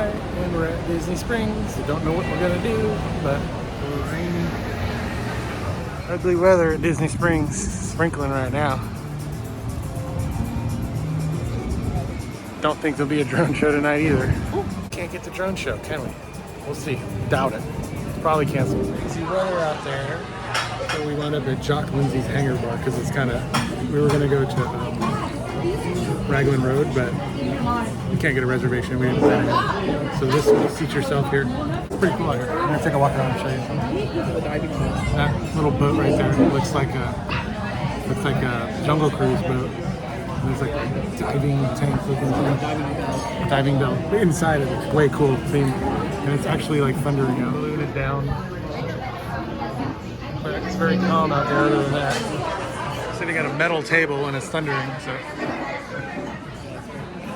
tonight, and we're at Disney Springs. We don't know what we're gonna do, but rainy, ugly weather at Disney Springs. Sprinkling right now. Don't think there'll be a drone show tonight either. Can't get the drone show, can we? We'll see. Doubt it. It's probably canceled. Crazy weather out there. So we wound up at Jock Lindsey's Hangar bar because it's kind of. We were gonna go to Raglan Road, but you can't get a reservation. We didn't plan it. So this will seat yourself here. It's pretty cool out here. I'm gonna take a walk around and show you something. That little boat right there looks like a Jungle Cruise boat. And there's like a diving tank looking thing. Diving bell. The inside of it's way cool theme. And it's actually like thundering out. Loaded down. But it's very calm out there other than that. Sitting at a metal table and it's thundering, so.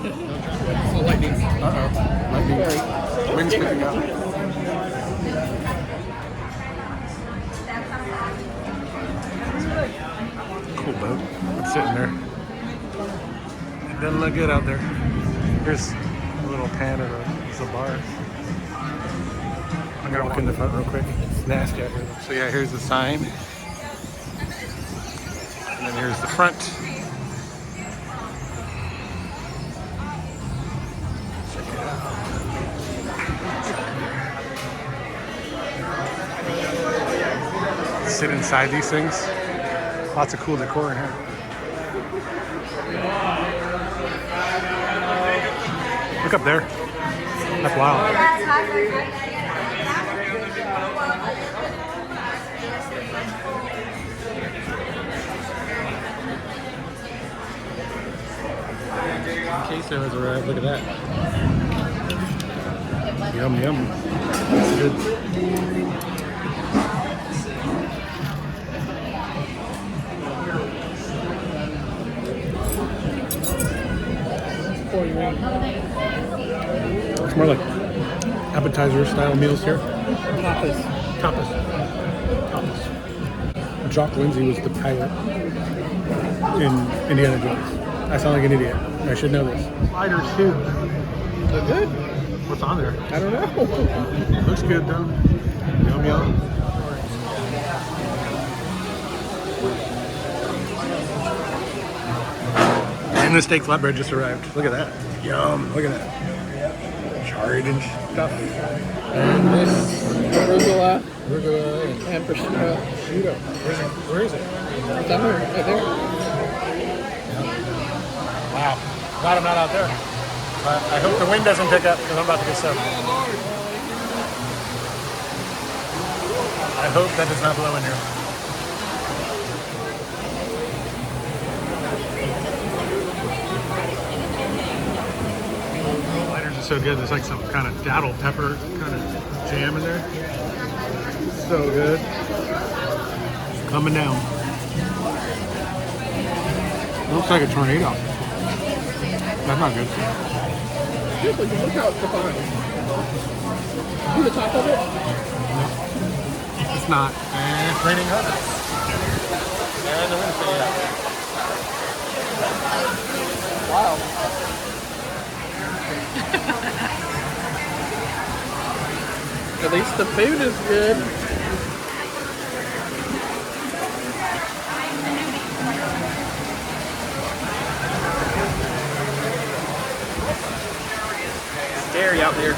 Oh, lightning. Uh-oh. Lightning. Wind's picking up. Cool boat. It's sitting there. It doesn't look good out there. Here's a little pan of the bar. I'm gonna walk in the front real quick. It's nasty out here. So yeah, here's the sign. And then here's the front. Check it out. Sit inside these things. Lots of cool decor in here. Look up there. That's wild. Queso has arrived. Look at that. Yum, yum. That's good. It's more like appetizer style meals here. Tapas. Tapas. Tapas. Jock Lindsey was the pirate in Indiana Jones. I sound like an idiot. I should know this. Sliders too. They're good. What's on there? I don't know. Looks good though. Yum yum. And the steak flatbread just arrived. Look at that. Yum. Look at that. Charred and stuff. And this arugula Arugula and prosciutto. Where is it? Somewhere right there. Wow. Glad I'm not out there. But I hope the wind doesn't pick up because I'm about to get soaked. I hope that does not blow in here. Lighters are so good. There's like some kind of daddle pepper kind of jam in there. So good. Coming down. Looks like a tornado. That's not good. Seriously, look how it's defined. See the top of it? No. It's not. And it's raining hard. And the wind's picking up. Wow. At least the food is good. Scary out there.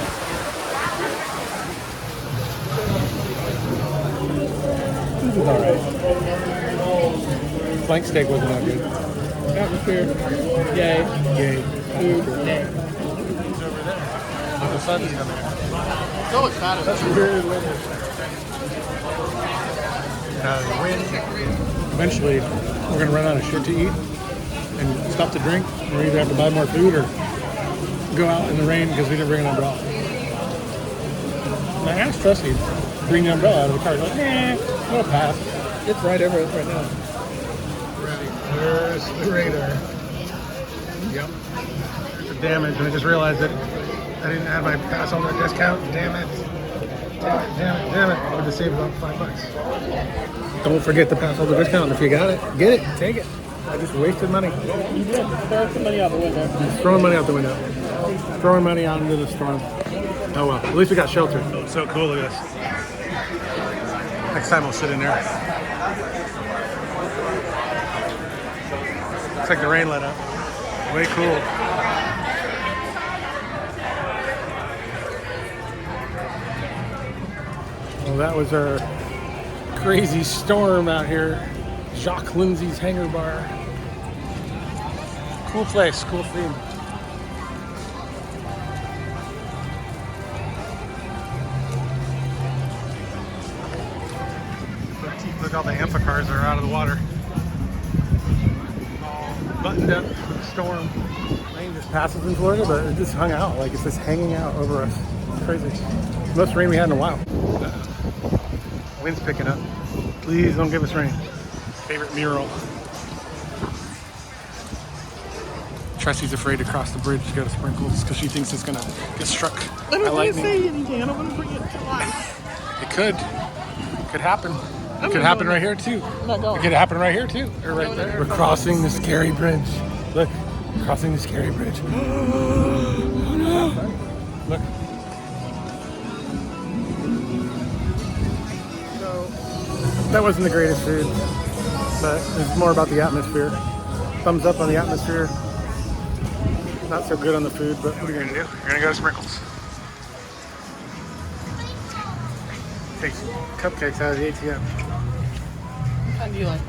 This is alright. Flank steak wasn't that good. Atmosphere. Yay. Yay. Food. Yay. It's over there. The sun's coming in. So excited. That's weird weather. The wind. Eventually, we're going to run out of shit to eat and stuff to drink. We're either have to buy more food or go out in the rain because we didn't bring an umbrella. And I asked Trusty to bring the umbrella out of the car. He's like, it'll pass. It's right over us right now. Ready. There's the radar. Yep. The damage. And I just realized that I didn't have my pass on the discount. Damn it. Damn it. I would have saved about $5. Don't forget to pass on the discount. If you got it, get it. Take it. I just wasted money. You did. Throw some money out the window. Just throwing money out the window. Throwing money out into the storm. Oh well, at least we got shelter. So cool, look at this. Next time we'll sit in there. Looks like the rain let up. Way cool. Well, that was our crazy storm out here. Jock Lindsey's Hangar Bar. Cool place, cool theme. Look, all the amphicars are out of the water. All buttoned up for the storm. Rain just passes in Florida, but it just hung out. Like it's just hanging out over us. It's crazy. Most rain we had in a while. Wind's picking up. Please don't give us rain. Favorite mural. Tressy's afraid to cross the bridge to go to Sprinkles because she thinks it's gonna get struck by lightning. Say anything. I don't want to bring it to life. It could. Could happen. It could happen right here too. It could happen right here too. Or right there. We're crossing the scary bridge. Look, crossing the scary bridge. Oh no! Look. So that wasn't the greatest food, but it's more about the atmosphere. Thumbs up on the atmosphere. Not so good on the food, but what are you gonna do? You're gonna go to Sprinkles. Take cupcakes out of the ATM. What kind do you like?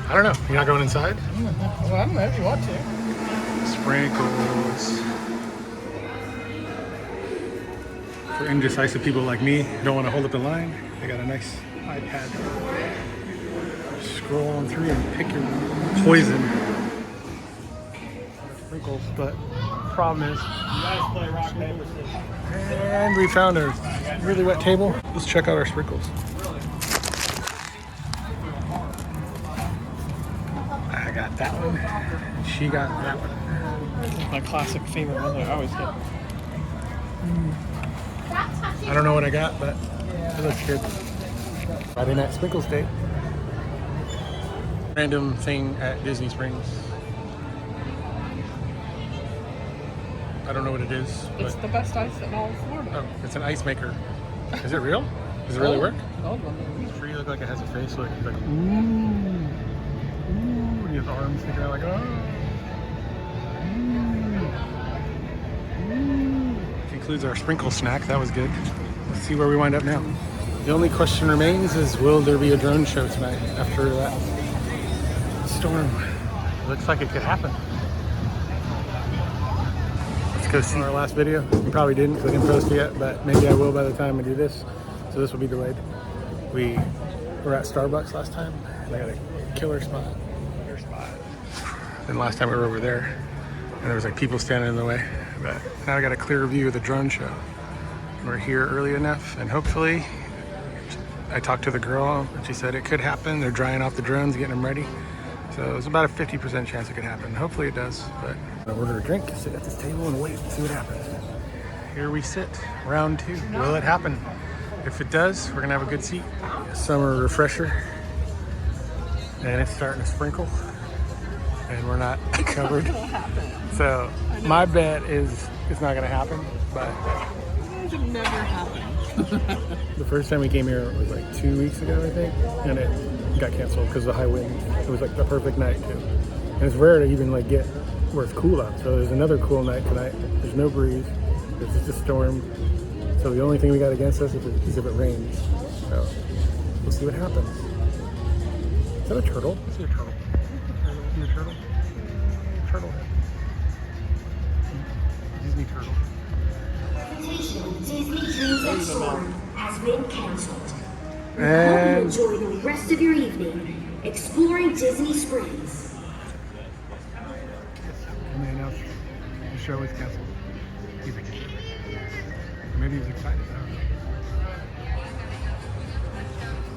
I don't know. You're not going inside? Well, I don't know if you want to. Sprinkles. For indecisive people like me who don't want to hold up the line, they got a nice iPad. Scroll on through and pick your poison. Sprinkles, but the problem is, you guys play rock, paper, scissors. And we found a really wet table. Let's check out our Sprinkles. I got that one. She got that one. My classic favorite one that I always get. I don't know what I got, but it looks good. Friday night Sprinkles Day. Random thing at Disney Springs. I don't know what it is. It's the best ice in all of Florida. Oh, it's an ice maker. Is it real? Does it really work? Oh, This tree looks like it has a face. Look, it's like, ooh. Ooh. And he has arms sticking out like, oh. Ooh. Includes our sprinkle snack. That was good. Let's see where we wind up now. The only question remains is, will there be a drone show tonight after that storm? Looks like it could happen. Let's go see our last video. We probably didn't because I didn't post it yet, but maybe I will by the time I do this. So this will be delayed. We were at Starbucks last time, and I got a killer spot. Then last time we were over there, and there was like people standing in the way. But now I got a clear view of the drone show. We're here early enough, and hopefully, I talked to the girl, and she said it could happen. They're drying off the drones, getting them ready. So there's about a 50% chance it could happen. Hopefully it does, but I'm gonna order a drink, sit at this table and wait and see what happens. Here we sit, round 2. Will it happen? If it does, we're gonna have a good seat. Summer refresher, and it's starting to sprinkle, and we're not covered. So my bet is it's not gonna happen, but it never happens. the first time we came here was like 2 weeks ago, I think, and it got canceled because of the high wind. It was like the perfect night too. And it's rare to even like get where it's cool out. So there's another cool night tonight. There's no breeze. It's just a storm. So the only thing we got against us is if it rains. So we'll see what happens. Is that a turtle? I see a turtle. See a turtle? Turtle. Disney turtle. Disney Dreams at Storm has been cancelled. And Enjoy the rest of your evening exploring Disney Springs. and they announced the show is canceled. Maybe he was excited. I don't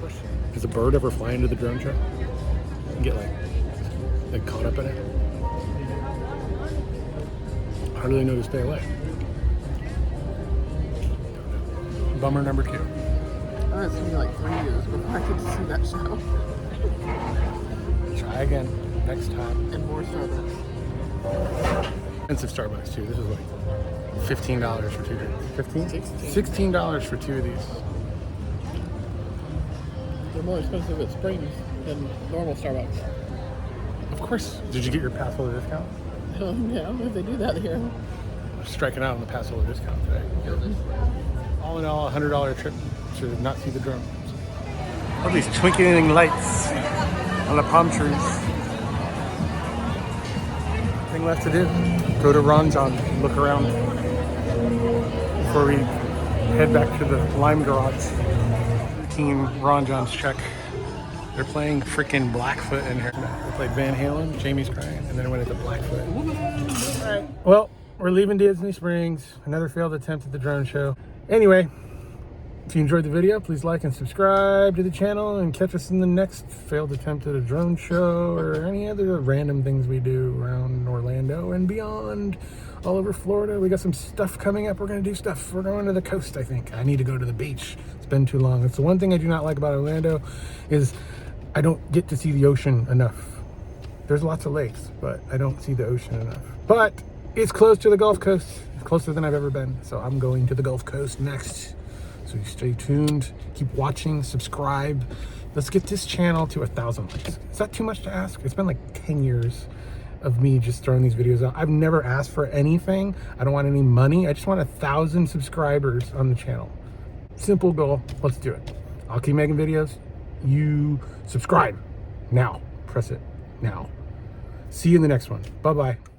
know. Does a bird ever fly into the drone show and get like caught up in it? How do they know to stay away? Bummer number 2. It's gonna be like 3 years before I get to see that show. Try again next time. And more Starbucks. Expensive Starbucks too. This is like $15 for 2 drinks. 15? $16. $16 for 2 of these. They're more expensive at Springs than normal Starbucks. Of course. Did you get your pass holder discount? Yeah, if they do that here. We're striking out on the pass holder discount today. All in all, $100 trip to not see the drone. All these twinkling lights on the palm trees. Nothing left to do. Go to Ron John, look around before we head back to the Lime Garage. Routine Ron John's check. They're playing freaking Blackfoot in here. They played Van Halen, Jamie's crying, and then it went into Blackfoot. All right, well, we're leaving Disney Springs. Another failed attempt at the drone show. Anyway, if you enjoyed the video, please like and subscribe to the channel and catch us in the next failed attempt at a drone show or any other random things we do around Orlando and beyond, all over Florida. We got some stuff coming up. We're going to do stuff. We're going to the coast, I think. I need to go to the beach. It's been too long. It's the one thing I do not like about Orlando is I don't get to see the ocean enough. There's lots of lakes, but I don't see the ocean enough. But it's close to the Gulf Coast. It's closer than I've ever been. So I'm going to the Gulf Coast next. So stay tuned, keep watching, subscribe. Let's get this channel to 1,000 likes. Is that too much to ask? It's been like 10 years of me just throwing these videos out. I've never asked for anything. I don't want any money. I just want 1,000 subscribers on the channel. Simple goal. Let's do it. I'll keep making videos. You subscribe now. Press it now. See you in the next one. Bye-bye.